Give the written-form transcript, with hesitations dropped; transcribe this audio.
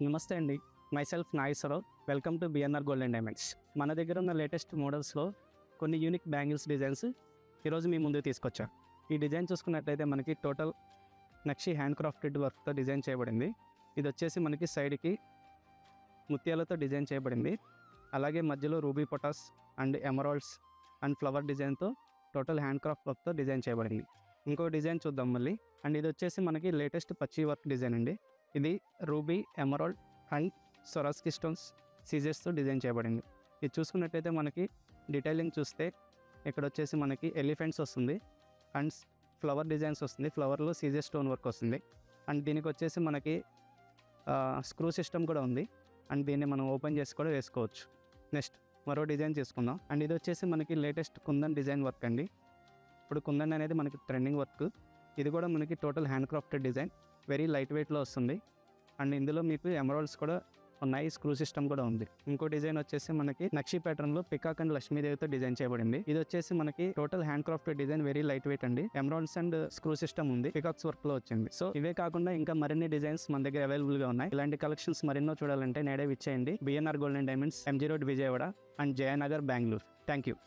నమస్తే అండి, myself Nageswara Rao. Welcome to BNR gold and diamonds. మన దగ్గర ఉన్న లేటెస్ట్ మోడల్స్లో కొన్ని యూనిక్ బ్యాంగిల్స్ డిజైన్స్ ఈరోజు మీ ముందుకు తీసుకొచ్చా. ఈ డిజైన్ చూసుకున్నట్లయితే మనకి టోటల్ నక్షి హ్యాండ్ క్రాఫ్టెడ్ వర్క్తో డిజైన్ చేయబడింది. ఇది వచ్చేసి మనకి సైడ్కి ముత్యాలతో డిజైన్ చేయబడింది. అలాగే మధ్యలో ruby పొటాస్ and emeralds and flower డిజైన్తో టోటల్ హ్యాండ్ క్రాఫ్ట్ వర్క్తో డిజైన్ చేయబడింది. ఇంకో డిజైన్ చూద్దాం మళ్ళీ. అండ్ ఇది వచ్చేసి మనకి లేటెస్ట్ పచ్చి వర్క్ డిజైన్ అండి. ఇది ruby, emerald and Swarovski stones సీజెస్తో డిజైన్ చేయబడింది. ఇది చూసుకున్నట్టయితే మనకి డీటెయిలింగ్ చూస్తే ఇక్కడ వచ్చేసి మనకి ఎలిఫెంట్స్ వస్తుంది అండ్ ఫ్లవర్ డిజైన్స్ వస్తుంది. ఫ్లవర్లో సీజెస్ స్టోన్ వర్క్ వస్తుంది. అండ్ దీనికి వచ్చేసి మనకి స్క్రూ సిస్టమ్ కూడా ఉంది. అండ్ దీన్ని మనం ఓపెన్ చేసి కూడా వేసుకోవచ్చు. నెక్స్ట్ మరో డిజైన్ చేసుకుందాం. అండ్ ఇది వచ్చేసి మనకి లేటెస్ట్ కుందన్ డిజైన్ వర్క్ అండి. ఇప్పుడు కుందన్ అనేది మనకి ట్రెండింగ్ వర్క్. ఇది కూడా మనకి total hand crafted design, very light వెయిట్లో వస్తుంది. అండ్ ఇందులో మీకు ఎమరాల్డ్స్ కూడా ఉన్నాయి, స్క్రూ సిస్టమ్ కూడా ఉంది. ఇంకో డిజైన్ వచ్చేసి మనకి నక్షి ప్యాటర్న్ లో పికాక్ అండ్ లక్ష్మీదేవితో డిజైన్ చేయబడింది. ఇది వచ్చేసి మనకి total hand crafted design, very light weight అండి. ఎమరాల్డ్స్ అండ్ స్క్రూ సిస్టమ్ ఉంది, పికాక్స్ వర్క్ లో వచ్చింది. సో ఇవే కాకుండా ఇంకా మరిన్ని డిజైన్స్ మన దగ్గర అవైలబుల్ గా ఉన్నాయి. ఇలాంటి కలెక్షన్స్ మరెన్నో చూడాలంటే నేడే విచ్చేయండి. BNR gold and diamonds, MG road, Vijayawada and Jayanagar, Bengaluru. Thank you.